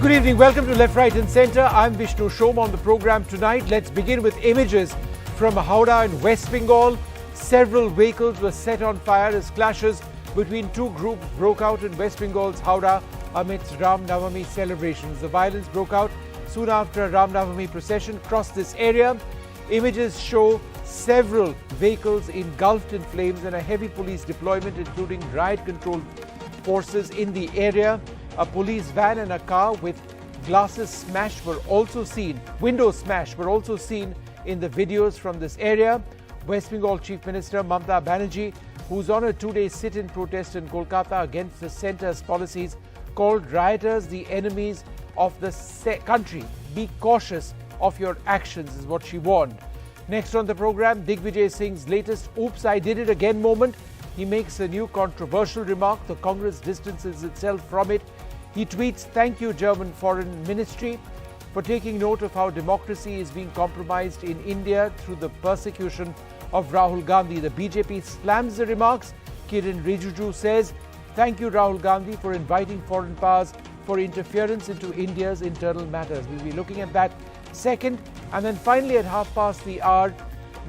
Good evening. Welcome to Left, Right and Centre. I'm Vishnu Shom. On the programme tonight, let's begin with images from Howrah in West Bengal. Several vehicles were set on fire as clashes between two groups broke out in West Bengal's Howrah amidst Ram Navami celebrations. The violence broke out soon after a Ram Navami procession crossed this area. Images show several vehicles engulfed in flames and a heavy police deployment, including riot control forces in the area. A police van and a car with glasses smashed were also seen, windows smashed were also seen in the videos from this area. West Bengal Chief Minister Mamata Banerjee, who's on a two-day sit-in protest in Kolkata against the centre's policies, called rioters the enemies of the country. Be cautious of your actions is what she warned. Next on the program, Digvijay Singh's latest "Oops, I did it again" moment. He makes a new controversial remark. The Congress distances itself from it. He tweets, "Thank you, German Foreign Ministry, for taking note of how democracy is being compromised in India through the persecution of Rahul Gandhi." The BJP slams the remarks. Kiran Rijiju says, "Thank you, Rahul Gandhi, for inviting foreign powers for interference into India's internal matters." We'll be looking at that second. And then finally at 1:30,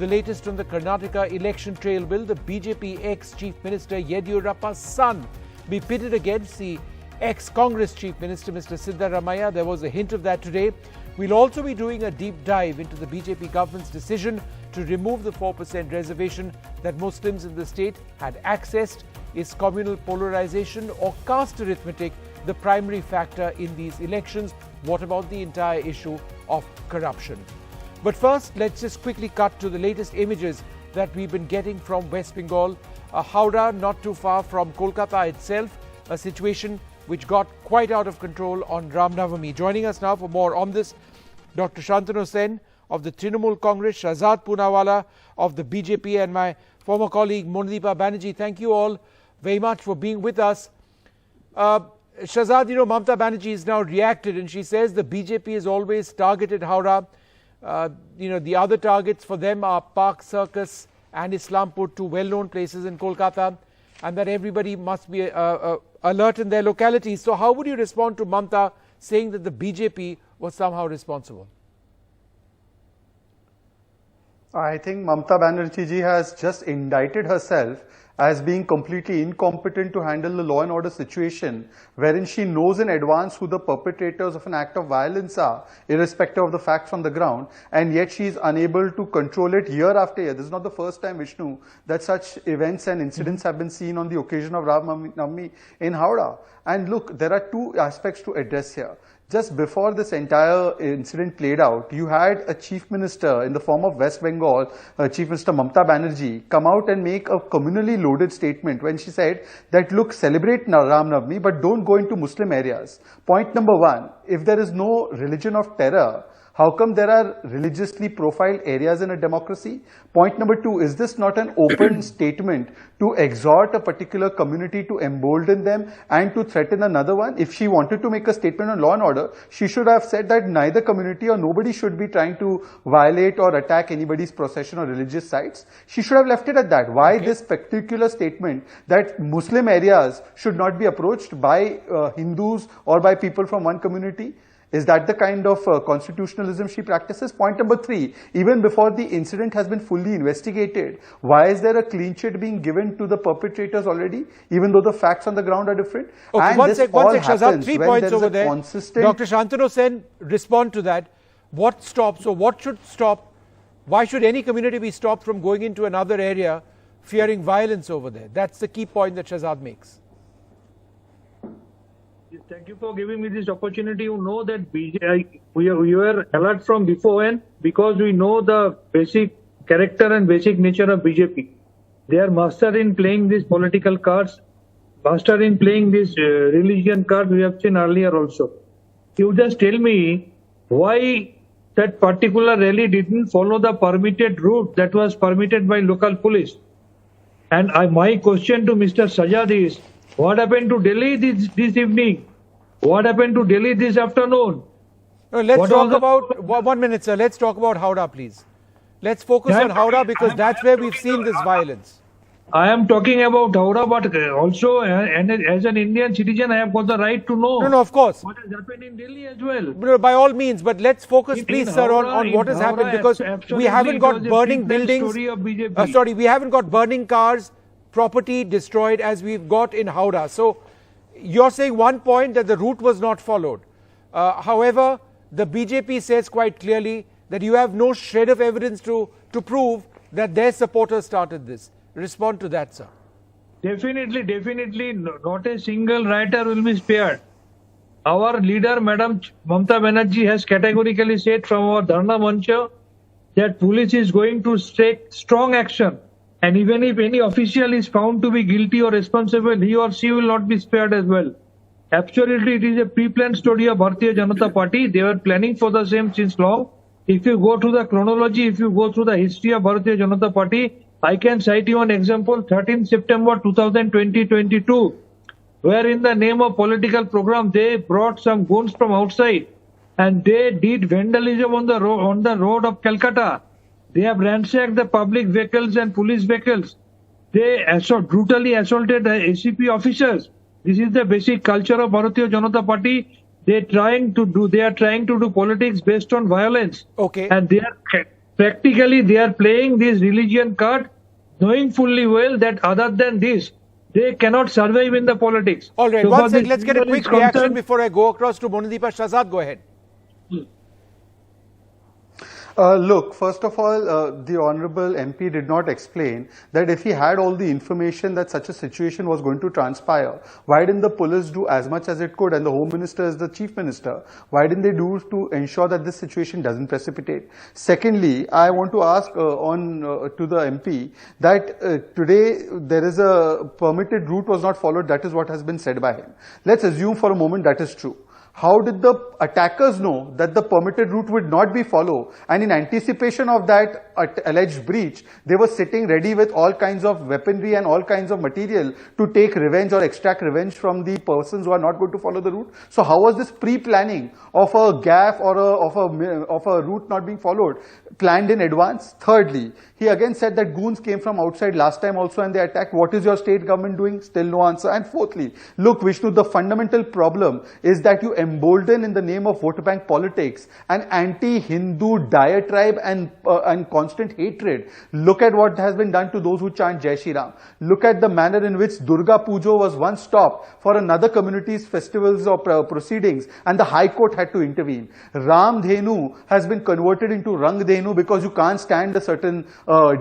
the latest on the Karnataka election trail. Will the BJP ex-Chief Minister Yediyurappa's son be pitted against the ex-Congress Chief Minister Mr. Siddaramaiah? There was a hint of that today. We'll also be doing a deep dive into the BJP government's decision to remove the 4% reservation that Muslims in the state had accessed. Is communal polarization or caste arithmetic the primary factor in these elections? What about the entire issue of corruption? But first, let's just quickly cut to the latest images that we've been getting from West Bengal. Howrah, not too far from Kolkata itself, a situation which got quite out of control on Ram Navami. Joining us now for more on this, Dr. Shantanu Sen of the Trinamool Congress, Shahzad Poonawala of the BJP, and my former colleague Mamata Banerjee. Thank you all very much for being with us. Shahzad, Mamata Banerjee has now reacted and she says the BJP has always targeted Howrah. The other targets for them are Park Circus and Islampur, two well-known places in Kolkata, and that everybody must be alert in their localities. So how would you respond to Mamata saying that the BJP was somehow responsible? I think Mamata Banerjee ji has just indicted herself as being completely incompetent to handle the law and order situation, wherein she knows in advance who the perpetrators of an act of violence are, irrespective of the facts on the ground, and yet she is unable to control it year after year. This is not the first time, Vishnu, that such events and incidents have been seen on the occasion of Ram Navami in Howrah. And look, there are two aspects to address here. Just before this entire incident played out, you had a chief minister in the form of West Bengal, Chief Minister Mamata Banerjee, come out and make a communally loaded statement when she said that, look, celebrate Ram Navami, but don't go into Muslim areas. Point number one, if there is no religion of terror, how come there are religiously profiled areas in a democracy? Point number two, is this not an open statement to exhort a particular community to embolden them and to threaten another one? If she wanted to make a statement on law and order, she should have said that neither community or nobody should be trying to violate or attack anybody's procession or religious sites. She should have left it at that. Why this particular statement that Muslim areas should not be approached by Hindus or by people from one community? Is that the kind of constitutionalism she practices? Point number three, even before the incident has been fully investigated, why is there a clean sheet being given to the perpetrators already, even though the facts on the ground are different? Okay, and one this sec, all Shahzad, happens 3 when points there is over a there. consistent... Dr. Shantanu Sen, respond to that. What stops, or what should stop, why should any community be stopped from going into another area fearing violence over there? That's the key point that Shahzad makes. Thank you for giving me this opportunity. You know that we were alert from beforehand because we know the basic character and basic nature of BJP. They are master in playing these political cards, master in playing this religion card we have seen earlier also. You just tell me why that particular rally didn't follow the permitted route that was permitted by local police. And my question to Mr. Sajad is, what happened to Delhi this evening? What happened to Delhi this afternoon? Let's talk about, 1 minute sir, let's talk about Howrah please. Let's focus on Howrah because that's where we've seen this violence. I am talking about Howrah, but also and as an Indian citizen, I have got the right to know. No, of course. What has happened in Delhi as well. No, by all means, but let's focus, please, sir, Howrah, on what has happened, because we absolutely haven't it got was a burning pre-planned buildings. story of BJP. Sorry, we haven't got burning cars, property destroyed as we've got in Howrah. So you're saying one point that the route was not followed. However, the BJP says quite clearly that you have no shred of evidence to prove that their supporters started this. Respond to that, sir. Definitely, not a single rioter will be spared. Our leader, Madam Mamata Banerjee, has categorically said from our Dharna Mancha that police is going to take strong action. And even if any official is found to be guilty or responsible, he or she will not be spared as well. Absolutely, it is a pre-planned story of Bharatiya Janata Party. They were planning for the same since long. If you go to the chronology, if you go through the history of Bharatiya Janata Party, I can cite you an example, 13 September 2020-22, where in the name of political program, they brought some goons from outside and they did vandalism on the road of Calcutta. They have ransacked the public vehicles and police vehicles. They brutally assaulted the ACP officers. This is the basic culture of Bharatiya Janata Party. They are trying to do politics based on violence. Okay. And they are practically playing this religion card, knowing fully well that other than this, they cannot survive in the politics. All right, So one second, let's get a quick reaction before I go across to Monadeepa. Shahzad, go ahead. Look, first of all, the Honorable MP did not explain that if he had all the information that such a situation was going to transpire, why didn't the police do as much as it could, and the Home Minister is the Chief Minister? Why didn't they do to ensure that this situation doesn't precipitate? Secondly, I want to ask to the MP that today there is a permitted route was not followed. That is what has been said by him. Let's assume for a moment that is true. How did the attackers know that the permitted route would not be followed? And in anticipation of that alleged breach, they were sitting ready with all kinds of weaponry and all kinds of material to take revenge or extract revenge from the persons who are not going to follow the route. So how was this pre-planning of a gaffe or of a route not being followed planned in advance? Thirdly, he again said that goons came from outside last time also and they attacked. What is your state government doing? Still no answer. And fourthly, look, Vishnu, the fundamental problem is that you embolden in the name of vote bank politics an anti-Hindu diatribe and constant hatred. Look at what has been done to those who chant Jai Shri Ram. Look at the manner in which Durga Puja was once stopped for another community's festivals or proceedings, and the High Court had to intervene. Ram Dhenu has been converted into Rang Dhenu because you can't stand a certain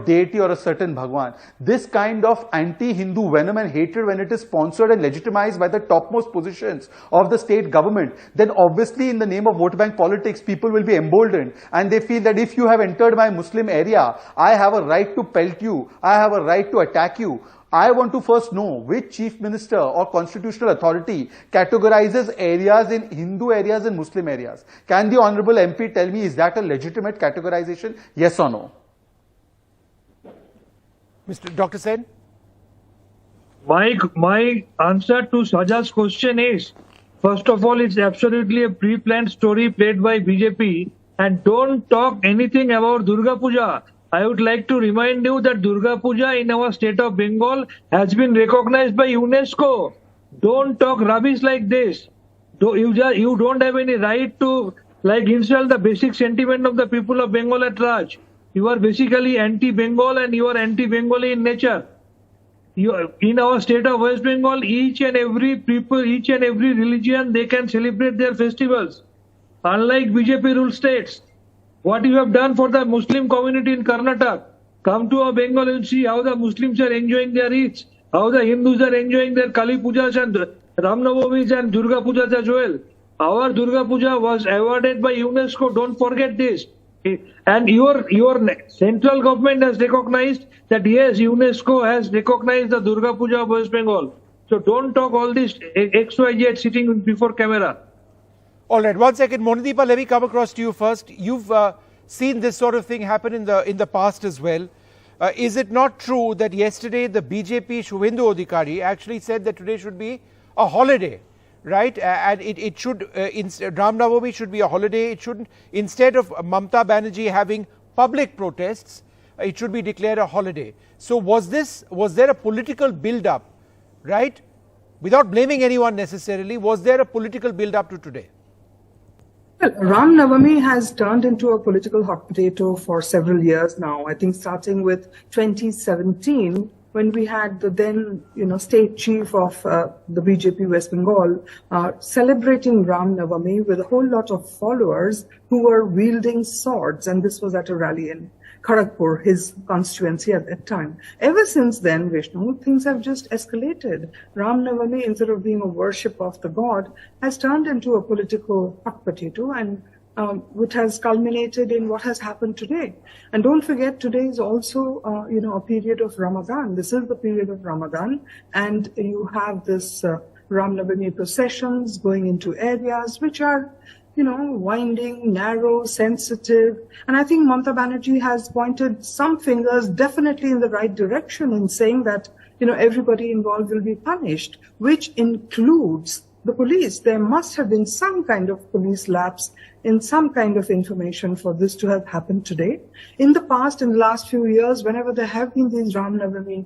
deity or a certain Bhagwan. This kind of anti-Hindu venom and hatred, when it is sponsored and legitimized by the topmost positions of the state government, then obviously in the name of vote bank politics, people will be emboldened and they feel that if you have entered my Muslim area, I have a right to pelt you, I have a right to attack you. I want to first know which chief minister or constitutional authority categorizes areas in Hindu areas and Muslim areas. Can the Honorable MP tell me, is that a legitimate categorization? Yes or no? Dr. Sen? My answer to Sajad's question is, first of all, it's absolutely a pre-planned story played by BJP, and don't talk anything about Durga Puja. I would like to remind you that Durga Puja in our state of Bengal has been recognized by UNESCO. Don't talk rubbish like this. You don't have any right to insult the basic sentiment of the people of Bengal at large. You are basically anti-Bengal and you are anti-Bengali in nature. In our state of West Bengal, each and every people, each and every religion, they can celebrate their festivals. Unlike BJP ruled states, what you have done for the Muslim community in Karnataka, come to our Bengal and see how the Muslims are enjoying their Eids, how the Hindus are enjoying their Kali Pujas and Ram Navamis and Durga Pujas as well. Our Durga Puja was awarded by UNESCO, don't forget this. And your central government has recognized that yes, UNESCO has recognized the Durga Puja of West Bengal. So don't talk all this XYZ sitting before camera. All right, 1 second. Monadeepa, let me come across to you first. You've seen this sort of thing happen in the past as well. Is it not true that yesterday the BJP Shubhendu Adhikari actually said that today should be a holiday? Right, and it should, Ram Navami should be a holiday. It shouldn't, instead of Mamata Banerjee having public protests, it should be declared a holiday. So was there a political build-up, right? Without blaming anyone necessarily, was there a political build-up to today? Well, Ram Navami has turned into a political hot potato for several years now. I think starting with 2017, when we had the then, state chief of the BJP West Bengal celebrating Ram Navami with a whole lot of followers who were wielding swords, and this was at a rally in Kharagpur, his constituency at that time. Ever since then, Vishnu, things have just escalated. Ram Navami, instead of being a worship of the god, has turned into a political hot potato, and which has culminated in what has happened today. And don't forget, today is also, a period of Ramadan. This is the period of Ramadan, and you have this Ram Navami processions going into areas which are winding, narrow, sensitive. And I think Mamata Banerjee has pointed some fingers definitely in the right direction in saying that, everybody involved will be punished, which includes the police. There must have been some kind of police lapse in some kind of information for this to have happened today. In the past, in the last few years, whenever there have been these Ram Navami,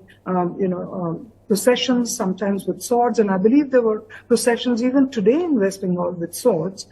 processions, sometimes with swords, and I believe there were processions even today in West Bengal with swords.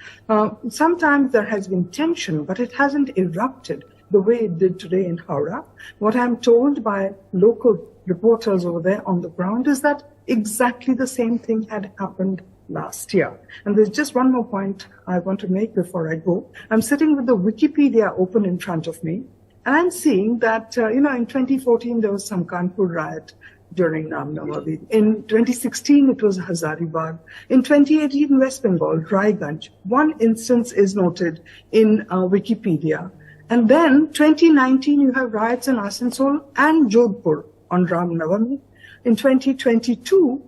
Sometimes there has been tension, but it hasn't erupted the way it did today in Howrah. What I'm told by local reporters over there on the ground is that exactly the same thing had happened last year. And there's just one more point I want to make before I go. I'm sitting with the Wikipedia open in front of me, and I'm seeing that, in 2014, there was some Kanpur riot during Ram Navami. In 2016, it was Hazaribagh. In 2018, West Bengal, Raiganj. One instance is noted in Wikipedia. And then 2019, you have riots in Asansol and Jodhpur on Ram Navami. In 2022,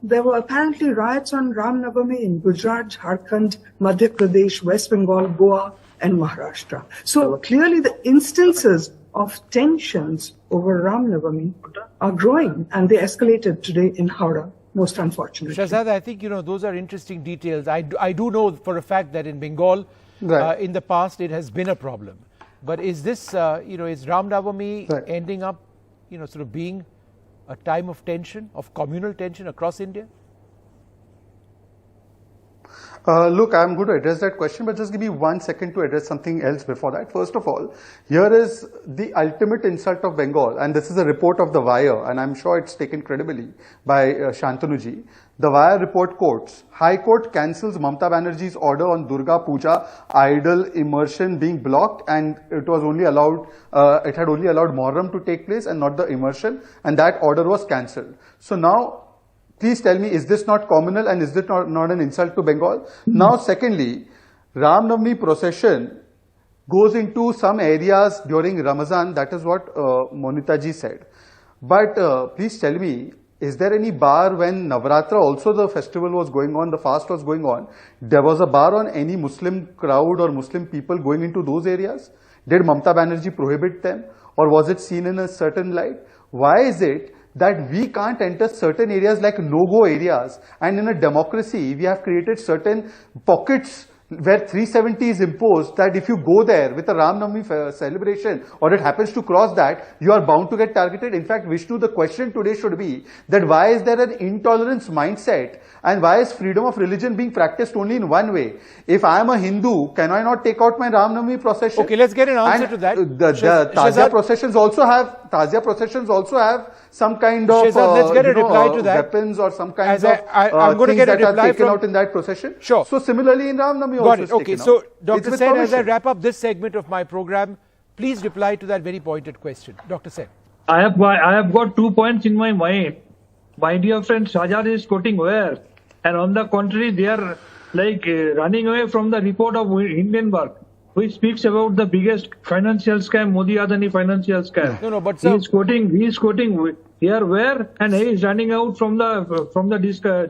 there were apparently riots on Ram Navami in Gujarat, Jharkhand, Madhya Pradesh, West Bengal, Goa, and Maharashtra. So clearly the instances of tensions over Ram Navami are growing, and they escalated today in Howrah, most unfortunately. Shahzad, I think, those are interesting details. I do know for a fact that in Bengal, Right. in the past, it has been a problem. But is this, is Ram Navami Right. ending up, sort of being a time of tension, of communal tension across India? Look, I'm going to address that question, but just give me 1 second to address something else before that. First of all, here is the ultimate insult of Bengal, and this is a report of The Wire, and I'm sure it's taken credibly by Shantanuji. The Wire report quotes, High Court cancels Mamata Banerjee's order on Durga Puja idol immersion being blocked, and it was only allowed, it had only allowed Muharram to take place and not the immersion, and that order was cancelled. So now, please tell me, is this not communal and is this not an insult to Bengal? Now, secondly, Ram Navami procession goes into some areas during Ramazan. That is what Monita ji said. But please tell me, is there any bar when Navratra also the festival was going on, the fast was going on? There was a bar on any Muslim crowd or Muslim people going into those areas? Did Mamata Banerjee prohibit them? Or was it seen in a certain light? Why is it that we can't enter certain areas like no-go areas, and in a democracy we have created certain pockets where 370 is imposed, that if you go there with a Ram Navami celebration or it happens to cross that, you are bound to get targeted. In fact, Vishnu, the question today should be that why is there an intolerance mindset and why is freedom of religion being practiced only in one way? If I am a Hindu, can I not take out my Ram Navami procession? Okay, let's get an answer and to that. The Tazia processions also have some kind of let's get a reply to that. weapons or some kinds I'm going to get a reply are taken out in that procession. Sure. So similarly in Ram Navami Got also it. is Okay, taken so out. Dr. It's Sen, with as I permission. wrap up this segment of my program, please reply to that very pointed question. Dr. Sen. I have got 2 points in my mind. My dear friend Shahzad is quoting where, and on the contrary, they are running away from the report of Hindenburg, which speaks about the biggest financial scam, Modi Adani financial scam. No, but sir, He is quoting here where, and he is running out from the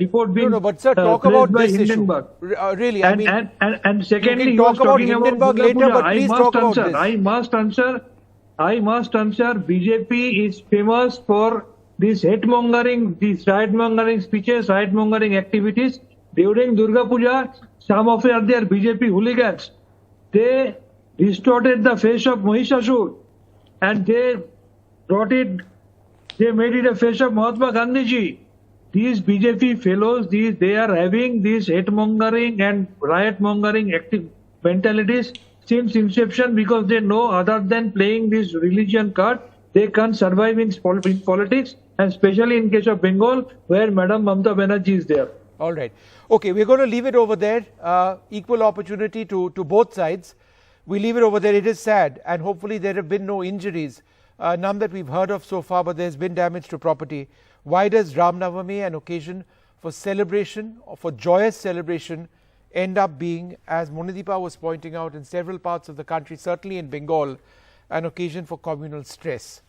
report being but sir, talk about by this issue. Hindenburg. Really, I mean, And secondly, you can he was talk about talking Hindenburg Durga later, Puja. but please talk about this. I must answer. BJP is famous for this hate mongering, these riot mongering speeches, riot mongering activities. During Durga Puja, some of their BJP hooligans, they distorted the face of Mahishasur. and they brought it, they made it a face of Mahatma Gandhi ji. These BJP fellows, they are having these hate mongering and riot mongering active mentalities since inception, because they know other than playing this religion card, they can't survive in politics, and especially in case of Bengal, where Madam Mamata Banerjee is there. All right. Okay, we're going to leave it over there. Equal opportunity to both sides. We leave it over there. It is sad, and hopefully there have been no injuries, none that we've heard of so far, but there's been damage to property. Why does Ram Navami, an occasion for celebration or for joyous celebration, end up being, as Monideepa was pointing out, in several parts of the country, certainly in Bengal, an occasion for communal stress?